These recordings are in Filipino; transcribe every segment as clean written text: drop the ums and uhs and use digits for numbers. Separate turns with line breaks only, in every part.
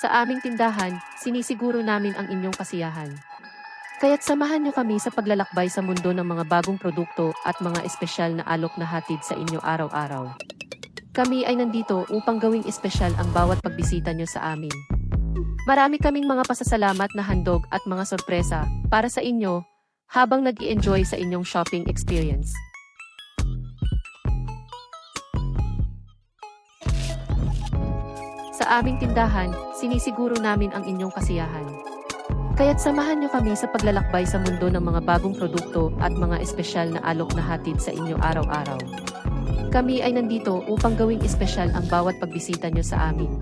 Sa aming tindahan, sinisiguro namin ang inyong kasiyahan. Kaya't samahan niyo kami sa paglalakbay sa mundo ng mga bagong produkto at mga espesyal na alok na hatid sa inyo araw-araw. Kami ay nandito upang gawing espesyal ang bawat pagbisita niyo sa amin. Marami kaming mga pasasalamat na handog at mga sorpresa para sa inyo habang nag-i-enjoy sa inyong shopping experience. Sa aming tindahan, sinisiguro namin ang inyong kasiyahan. Kaya't samahan niyo kami sa paglalakbay sa mundo ng mga bagong produkto at mga espesyal na alok na hatid sa inyo araw-araw. Kami ay nandito upang gawing espesyal ang bawat pagbisita niyo sa amin.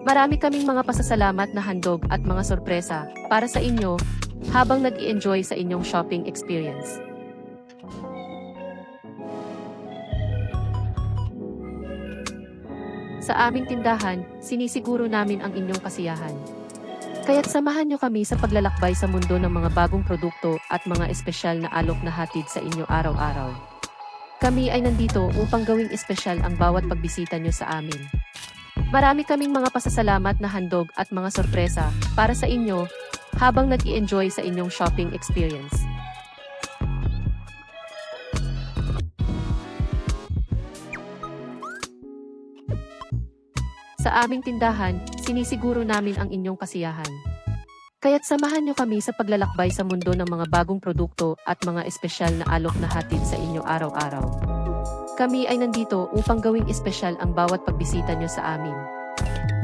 Marami kaming mga pasasalamat na handog at mga sorpresa para sa inyo habang nag-i-enjoy sa inyong shopping experience. Sa aming tindahan, sinisiguro namin ang inyong kasiyahan. Kaya't samahan niyo kami sa paglalakbay sa mundo ng mga bagong produkto at mga espesyal na alok na hatid sa inyo araw-araw. Kami ay nandito upang gawing espesyal ang bawat pagbisita niyo sa amin. Marami kaming mga pasasalamat na handog at mga sorpresa para sa inyo habang nag-i-enjoy sa inyong shopping experience. Sa aming tindahan, sinisiguro namin ang inyong kasiyahan. Kaya't samahan niyo kami sa paglalakbay sa mundo ng mga bagong produkto at mga espesyal na alok na hatid sa inyo araw-araw. Kami ay nandito upang gawing espesyal ang bawat pagbisita niyo sa amin.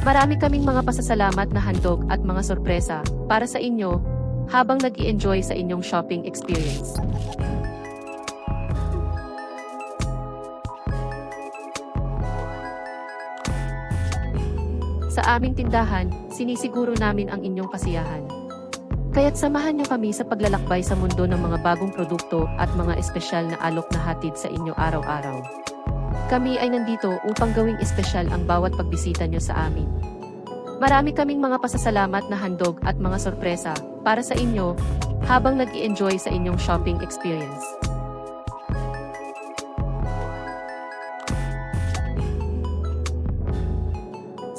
Marami kaming mga pasasalamat na handog at mga sorpresa para sa inyo habang nag-i-enjoy sa inyong shopping experience. Sa aming tindahan, sinisiguro namin ang inyong kasiyahan. Kaya't samahan niyo kami sa paglalakbay sa mundo ng mga bagong produkto at mga espesyal na alok na hatid sa inyo araw-araw. Kami ay nandito upang gawing espesyal ang bawat pagbisita niyo sa amin. Marami kaming mga pasasalamat na handog at mga sorpresa para sa inyo habang nag-i-enjoy sa inyong shopping experience.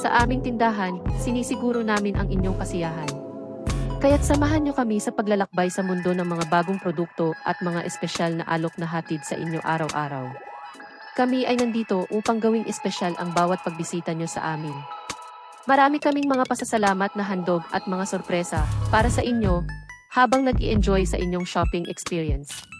Sa aming tindahan, sinisiguro namin ang inyong kasiyahan. Kaya't samahan niyo kami sa paglalakbay sa mundo ng mga bagong produkto at mga espesyal na alok na hatid sa inyo araw-araw. Kami ay nandito upang gawing espesyal ang bawat pagbisita niyo sa amin. Marami kaming mga pasasalamat na handog at mga sorpresa para sa inyo habang nag-i-enjoy sa inyong shopping experience.